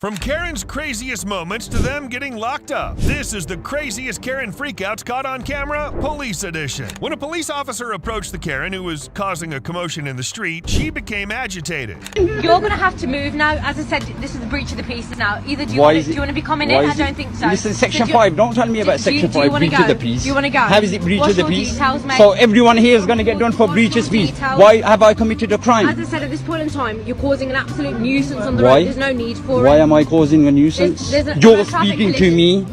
From Karen's craziest moments to them getting locked up, this is the craziest Karen freakouts caught on camera, police edition. When a police officer approached the Karen who was causing a commotion in the street, she became agitated. You're going to have to move now. As I said, this is a breach of the peace now. Either do you want to be coming in? I don't think so. This is Section 5. Don't tell me about Section 5, breach of the peace. Do you want to go? How is it breach of the peace? Details, mate? So everyone here is going to get done for breach of peace. Why have I committed a crime? As I said, at this point in time, you're causing an absolute nuisance on the road. There's no need for it. Why am I causing a nuisance? You're speaking to me.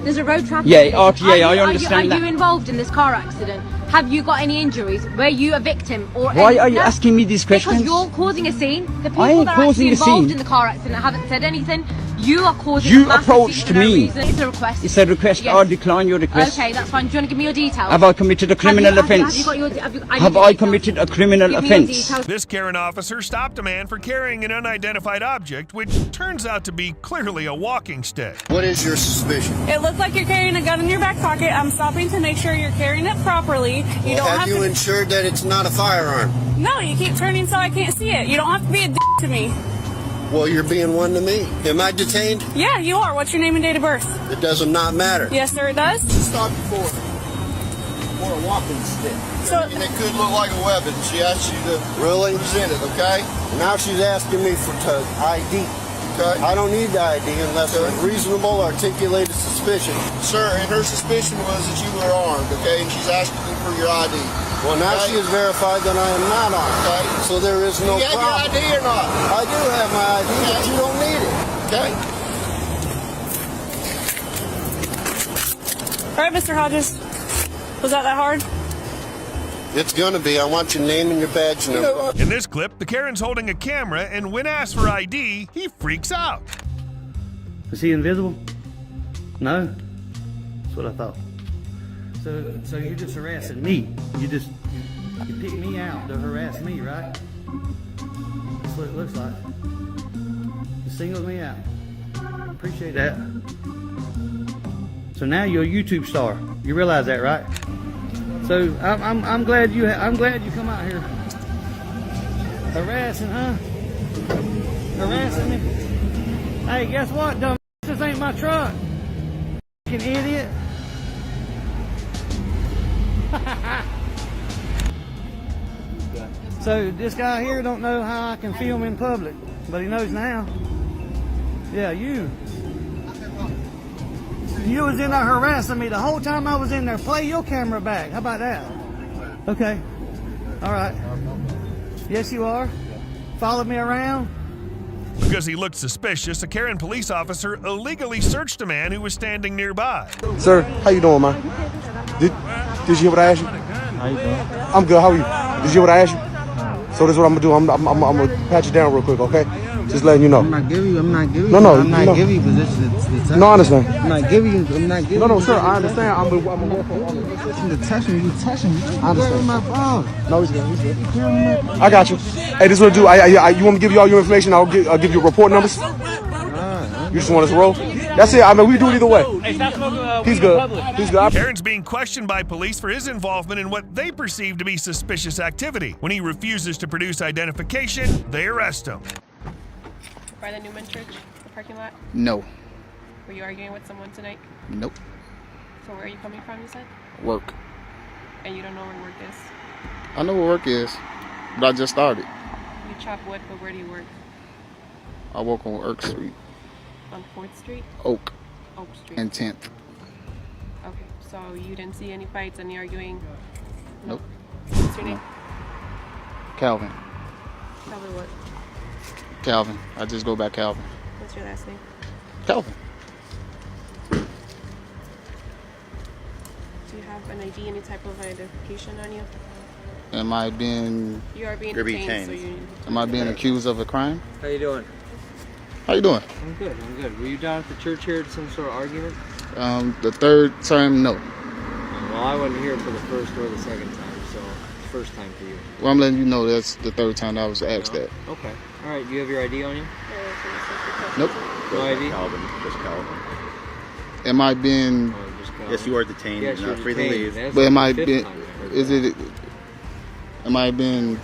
There's a road traffic. Yeah, RTA, I understand that. Are you involved in this car accident? Have you got any injuries? Were you a victim? Or why are you asking me these questions? Because you're causing a scene. The people that are actually involved in the car accident haven't said anything. You are causing a massive approached scene for no me. reason. It's a request. It's a request. Yes. I'll decline your request. Okay, that's fine. Do you want to give me your details? Have I committed a criminal offence? Have I committed a criminal offence? This Karen officer stopped a man for carrying an unidentified object, which turns out to be clearly a walking stick. What is your suspicion? It looks like you're carrying a gun in your back pocket. I'm stopping to make sure you're carrying it properly. Have you ensured that it's not a firearm? No, you keep turning so I can't see it. You don't have to be a to me. Well, you're being one to me. Am I detained? Yeah, you are. What's your name and date of birth? It does not matter. Yes, sir, it does. Stop you for a walking stick. So, and it could look like a weapon. She asked you to present it, okay? Now she's asking me for ID. Okay. I don't need the ID unless it's reasonable, articulated suspicion. Sir, and her suspicion was that you were armed, okay? And she's asking you for your ID. Well, now she has verified that I am not armed, okay? So there is no problem. You have your ID or not? I do have my ID, but you don't need it, okay? all right, Mr. Hodges. Was that hard? It's gonna be. I want your name and your badge number. In this clip, the Karen's holding a camera, and when asked for ID, he freaks out. Is he invisible? No? That's what I thought. So you're just harassing me. You pick me out to harass me, right? That's what it looks like. You singled me out. Appreciate that. So now you're a YouTube star. You realize that, right? So I'm glad you come out here harassing, huh? Harassing me. Hey, guess what, dumb? This ain't my truck. Fucking idiot. So this guy here don't know how I can film in public, but he knows now. Yeah, you was in there harassing me the whole time I was in there. Play your camera back. How about that? Okay. All right. Yes, you are. Followed me around. Because he looked suspicious, a Karen police officer illegally searched a man who was standing nearby. Sir, how you doing, man? Did you hear what I asked you? How you doing? I'm good. How are you? Did you hear what I asked you? So this is what I'm gonna do. I'm gonna pat you down real quick, okay? Just letting you know. I'm not giving you. I'm not giving you. No, I'm not giving you position. No, I understand. I'm not giving you. I'm not giving you. No, sir, I understand. I'm gonna work on You touching me. You touching me. I understand. My phone. No, he's good. He's good. I got you. Hey, this is what I do. You want me to give you all your information? I'll give you report numbers. You just want us to roll? That's it. I mean, we do it either way. He's good. He's good. Karen's being questioned by police for his involvement in what they perceive to be suspicious activity. When he refuses to produce identification, they arrest him. By the Newman Church, the parking lot? No. Were you arguing with someone tonight? Nope. So where are you coming from, you said? Work. And you don't know where work is? I know where work is, but I just started. You chop wood, but where do you work? I work on Oak Street. On 4th Street? Oak. Oak Street. And 10th. Okay, so you didn't see any fights, any arguing? Nope. What's your name? Calvin. Calvin what? Calvin. I just go by Calvin. What's your last name? Calvin. Do you have an ID, any type of identification on you? Am I being... You are being detained, so you... Am I being accused of a crime? How you doing? How you doing? I'm good. I'm good. Were you down at the church here at some sort of argument? The third term, no. Well, I wasn't here for the first or the second time, so it's first time for you. Well, I'm letting you know that's the third time I was asked that. Okay. All right. Do you have your ID on you? Nope. No ID? Calvin, just Calvin. Am I being... Yes, you are detained. Yes, You're you're not free to detained. leave. But am I being... Is it... Am I being...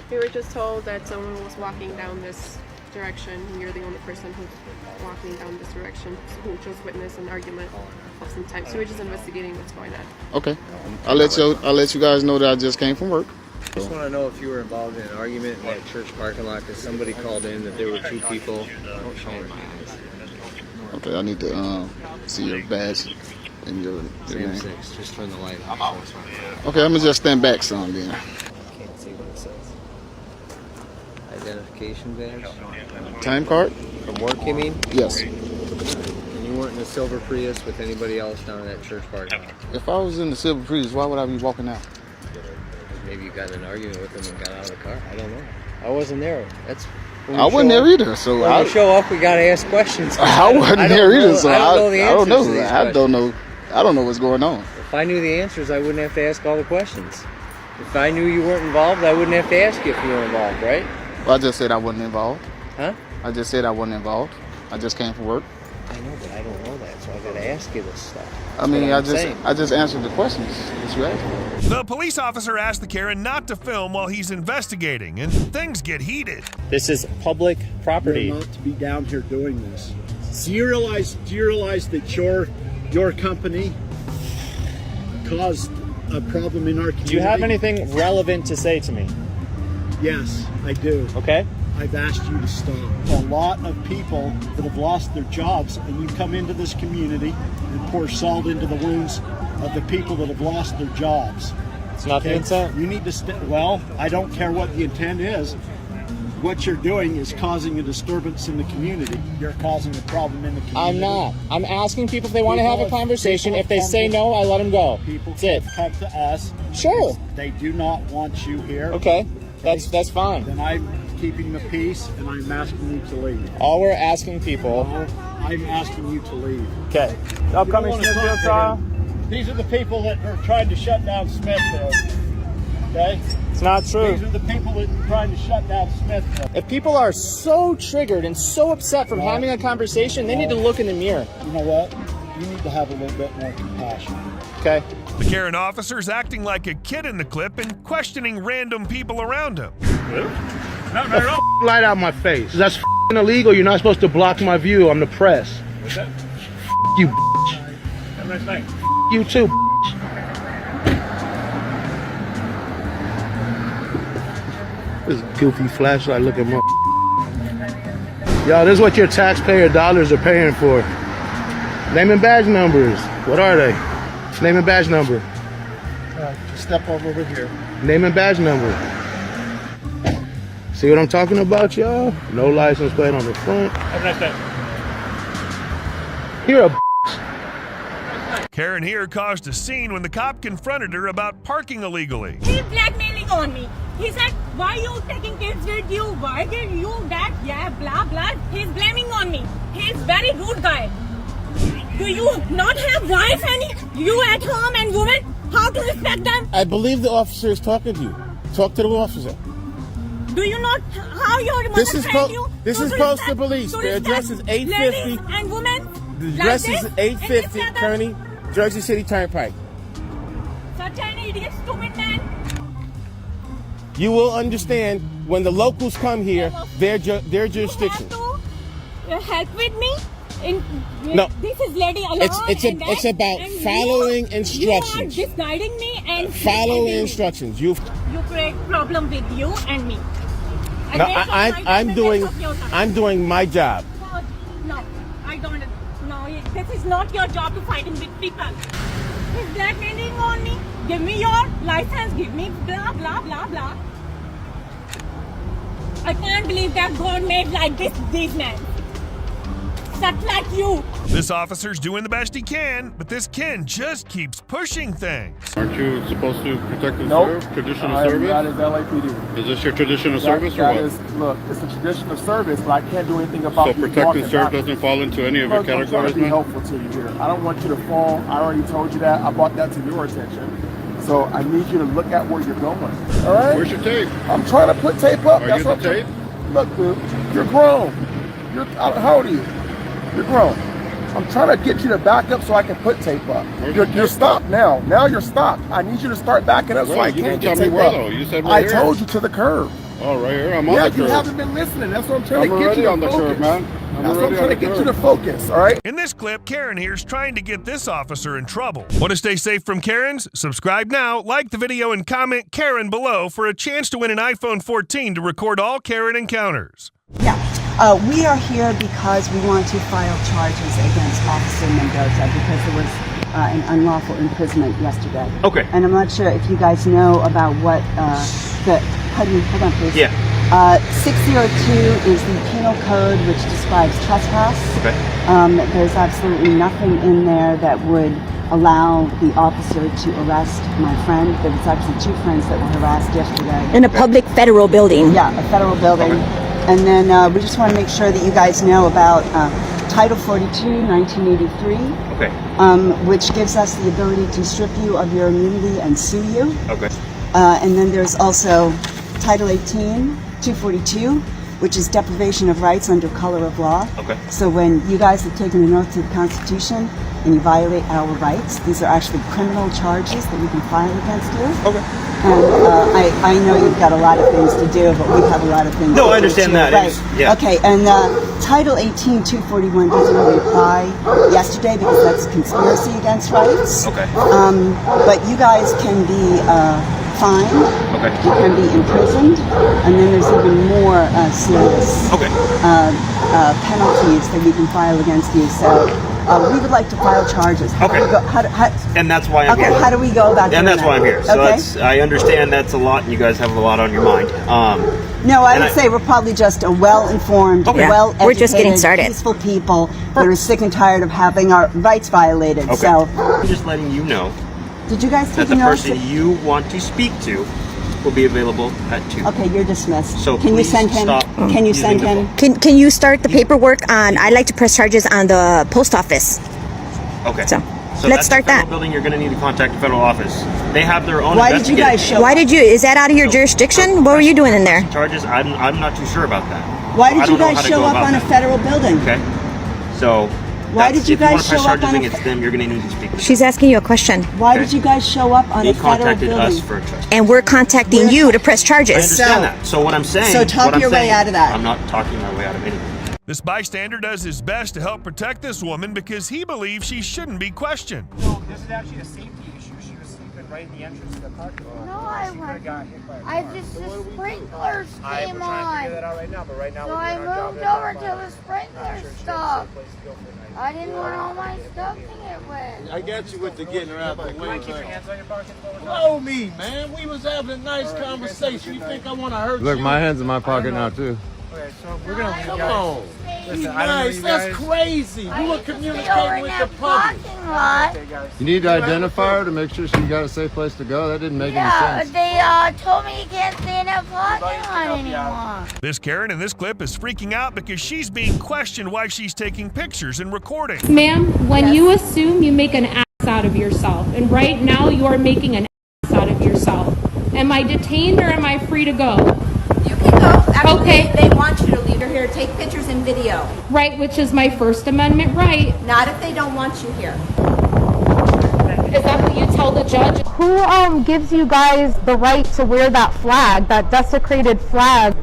We were just told that someone was walking down this direction, and you're the only person who's walking down this direction, who just witnessed an argument of some type. So we're just investigating what's going on. Okay. I'll let you guys know that I just came from work. I just want to know if you were involved in an argument in that church parking lot because somebody called in that there were 2 people. Don't show me my eyes. Okay, I need to see your badge and your name. 6. Just turn the light on. Okay, I'm gonna just stand back some then. Can't see what it says. Identification badge. Time card? From work, you mean? Yes. And you weren't in a silver Prius with anybody else down in that church parking lot? If I was in the silver Prius, why would I be walking out? Maybe you got in an argument with them and got out of the car. I don't know. I wasn't there. I wasn't there either, so when we show up, we gotta ask questions. I wasn't there either, so I don't know the answers. I don't know what's going on. If I knew the answers, I wouldn't have to ask all the questions. If I knew you weren't involved, I wouldn't have to ask you if you were involved, right? Well, I just said I wasn't involved. Huh? I just said I wasn't involved. I just came from work. I know, but I don't know that, so I gotta ask you this stuff. I mean, I just answered the questions that you asked me. The police officer asked the Karen not to film while he's investigating, and things get heated. This is public property. You're not to be down here doing this. Do you realize that your company caused a problem in our community? Do you have anything relevant to say to me? Yes, I do. Okay. I've asked you to stop. A lot of people that have lost their jobs, and you come into this community and pour salt into the wounds of the people that have lost their jobs. It's not the intent. You need to well, I don't care what the intent is. What you're doing is causing a disturbance in the community. You're causing a problem in the community. I'm not. I'm asking people if they want to have a conversation. If they say no, I let them go. People That's it. come to us. Sure. They do not want you here. Okay. That's fine. Then I'm keeping the peace, and I'm asking you to leave. All we're asking people. I'm asking you to leave. Okay. Upcoming Smithfield trial. These are the people that are trying to shut down Smithfield. Okay? It's not true. These are the people that are trying to shut down Smithfield. If people are so triggered and so upset from having a conversation, they need to look in the mirror. You know what? You need to have a little bit more compassion. Okay. The Karen officer's acting like a kid in the clip and questioning random people around him. Light out my face. That's illegal. You're not supposed to block my view. I'm the press. What's that? You. Have a nice night. You too. This goofy flashlight looking mo. Y'all, this is what your taxpayer dollars are paying for. Name and badge numbers. What are they? Name and badge number. Step over here. Name and badge number. See what I'm talking about, y'all? No license plate on the front. Have a nice day. You're a Karen here caused a scene when the cop confronted her about parking illegally. He's blackmailing on me. He said, why you taking kids with you? Why did you that? Yeah, blah, blah. He's blaming on me. He's very rude guy. Do you not have wife and you at home and women? How to respect them? I believe the officer is talking to you. Talk to the officer. Do you not? How your mother trained you? This is postal police. The address is 850. Ladies and women. The address is 850 Kearney, Jersey City Turnpike. Such an idiot, stupid man. You will understand when the locals come here, their jurisdiction. You have to help with me. No. This is lady alone. It's about following instructions. You are misguiding me and follow instructions. You create problem with you and me. No, I'm doing my job. No, I don't. No, this is not your job to fighting with people. He's blackmailing on me. Give me your license. Give me blah blah blah blah. I can't believe that God made like this these men. Such like you. This officer's doing the best he can, but this Ken just keeps pushing things. Aren't you supposed to protect and serve? Traditional service? That is LAPD. Is this your traditional service or what? Look, it's a traditional service, but I can't do anything about it. So protect and serve doesn't fall into any of your categories, I'm trying to be helpful to you here. I don't want you to fall. I already told you that. I brought that to your attention. So I need you to look at where you're going. All right? Where's your tape? I'm trying to put tape up. Are you the tape? Look, dude, you're grown. How old are you? You're grown. I'm trying to get you to back up so I can put tape up. You're stopped now. Now you're stopped. I need you to start backing up so I can get tape up. You said I told you to the curb. Oh, right here. I'm on Yeah, the you curb. haven't been listening. That's what I'm trying to I'm get already you to on the focus. curb, man. I'm That's what I'm already trying to on the get you to curb. focus, all right? In this clip, Karen here's trying to get this officer in trouble. Want to stay safe from Karens? Subscribe now, like the video, and comment Karen below for a chance to win an iPhone 14 to record all Karen encounters. Yeah, we are here because we want to file charges against Officer Mendoza because there was an unlawful imprisonment yesterday. Okay. And I'm not sure if you guys know about what hold on please. Yeah. 602 is the penal code which describes trespass. Okay. There's absolutely nothing in there that would allow the officer to arrest my friend. There was actually 2 friends that were harassed yesterday. In a public federal building. Yeah, a federal building. Okay. And then we just want to make sure that you guys know about Title 42, 1983, Okay. which gives us the ability to strip you of your immunity and sue you. Okay. And then there's also Title 18, 242, which is deprivation of rights under color of law. Okay. So when you guys have taken an oath to the Constitution and you violate our rights, these are actually criminal charges that we can file against you. Okay. And I know you've got a lot of things to do, but we have a lot of things to do. No, I understand that. Right. It's- yeah. Okay, and Title 18, 241 doesn't really apply yesterday because that's conspiracy against rights. Okay. But you guys can be fined. Okay. You can be imprisoned, and then there's even more serious penalties that we can file against you. So we would like to file charges. How do we go, And that's why I'm okay, here. how do we go about doing And that's that? why I'm here. So Okay. that's, I understand that's a lot, and you guys have a lot on your mind. No, I and would say we're probably just a well-informed, Okay. well-educated, We're just getting started. peaceful people that are sick and tired of having our rights violated. Okay. So, I'm just letting you know did you guys that take the an oath? person you want to speak to will be available at 2. Okay, you're dismissed. So can you please send him? stop Can you using send the him? phone. Can you start the paperwork on? I'd like to press charges on the post office. Okay. So, So let's that's start the federal that. building. You're going to need to contact the federal office. They have their own. Why did you guys show Why up? did you? Is that out of your jurisdiction? What were you doing in there? Charges. I'm not too sure about that. Why So I did you don't know guys how to show go up about on a that. federal building? Okay. So. Why that's- did you if you want guys to press show up charges on a against them, you're going to need to speak to them. She's asking you a question. Why Okay. did you guys show up on They a federal contacted building? us for a trust. And we're contacting you to press I charges. understand that. So what I'm saying. So talk what I'm your way saying- out of that. I'm not talking my way out of anything. This bystander does his best to help protect this woman because he believes she shouldn't be questioned. No, this is actually a safety issue. She was sleeping right in the entrance to the parking lot. No, I She could've got hit by a I car. just, the sprinklers We're came trying to figure on. that out right now, but right now So we're I doing our job. moved over to the sprinkler stuff. I didn't want all my stuff to get wet. I got you with the getting around the way. Keep your hands on your pockets. Blow me, man. We was having a nice conversation. You think I want to hurt Look, you? my hand's in my pocket now too. Okay, so we're gonna leave, Come guys. on. Listen, Be I don't know nice. you That's guys. crazy. I You were used to stay over communicating in with the that public. parking lot. Okay, guys. You need to identify her to make sure she got a safe place to go. That didn't make Yeah, any sense. they told me you can't stay in that parking lot anymore. This Karen in this clip is freaking out because she's being questioned why she's taking pictures and recording. Ma'am, when you assume, you make an ass out of yourself. And right now, you are making an ass out of yourself. Am I detained or am I free to go? You can go. Actually, Okay. they want you to leave. You're here to take pictures and video. Right, which is my First Amendment right. Not if they don't want you here. Is that what you tell the judge? Who gives you guys the right to wear that flag, that desecrated flag?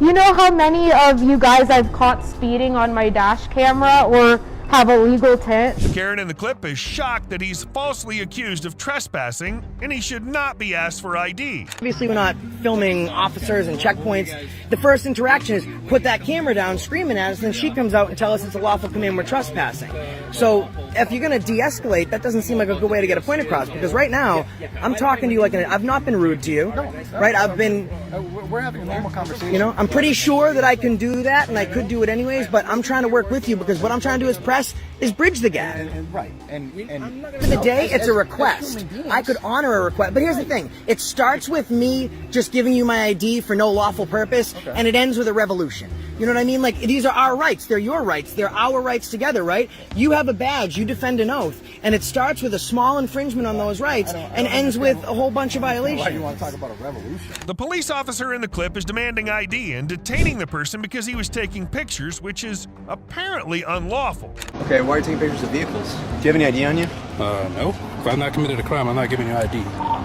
You know how many of you guys I've caught speeding on my dash camera or have a legal tint? The Karen in the clip is shocked that he's falsely accused of trespassing and he should not be asked for ID. Obviously, we're not filming officers and checkpoints. The first interaction is put that camera down, screaming at us, and then she comes out and tells us it's a lawful command, we're trespassing. So if you're going to de-escalate, that doesn't seem like a good way to get a point across, because right now, I'm talking to you like I've not been rude to you, right? I've been... We're having a normal conversation. You know, I'm pretty sure that I can do that, and I could do it anyways, but I'm trying to work with you, because what I'm trying to do as press is bridge the gap. Right. And At the end of the day, it's a request. I could honor a request, but here's the thing. It starts with me just giving you my ID for no lawful purpose, and it ends with a revolution. You know what I mean? Like, these are our rights. They're your rights. They're our rights together, right? You have a badge. You defend an oath. And it starts with a small infringement on those rights and ends with a whole bunch of violations. Why do you want to talk about a revolution? The police officer in the clip is demanding ID and detaining the person because he was taking pictures, which is apparently unlawful. Okay, why are you taking pictures of vehicles? Do you have any ID on you? No. If I've not committed a crime, I'm not giving you ID.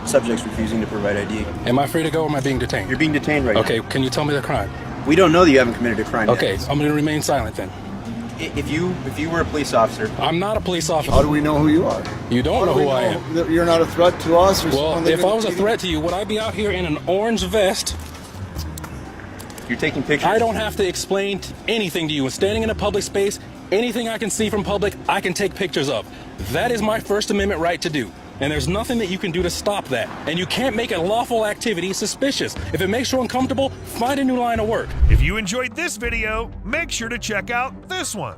Subject's refusing to provide ID. Am I free to go or am I being detained? You're being detained right now. Okay, can you tell me the crime? We don't know that you haven't committed a crime Okay, yet. so I'm going to remain silent then. If you were a police officer... I'm not a police officer. How do we know who you are? You don't know who I am. That you're not a threat to us? Or Well, something if I was a that- threat to you, would I be out here in an orange vest? You're taking pictures. I don't have to explain anything to you. And standing in a public space, anything I can see from public, I can take pictures of. That is my First Amendment right to do. And there's nothing that you can do to stop that. And you can't make a lawful activity suspicious. If it makes you uncomfortable, find a new line of work. If you enjoyed this video, make sure to check out this one.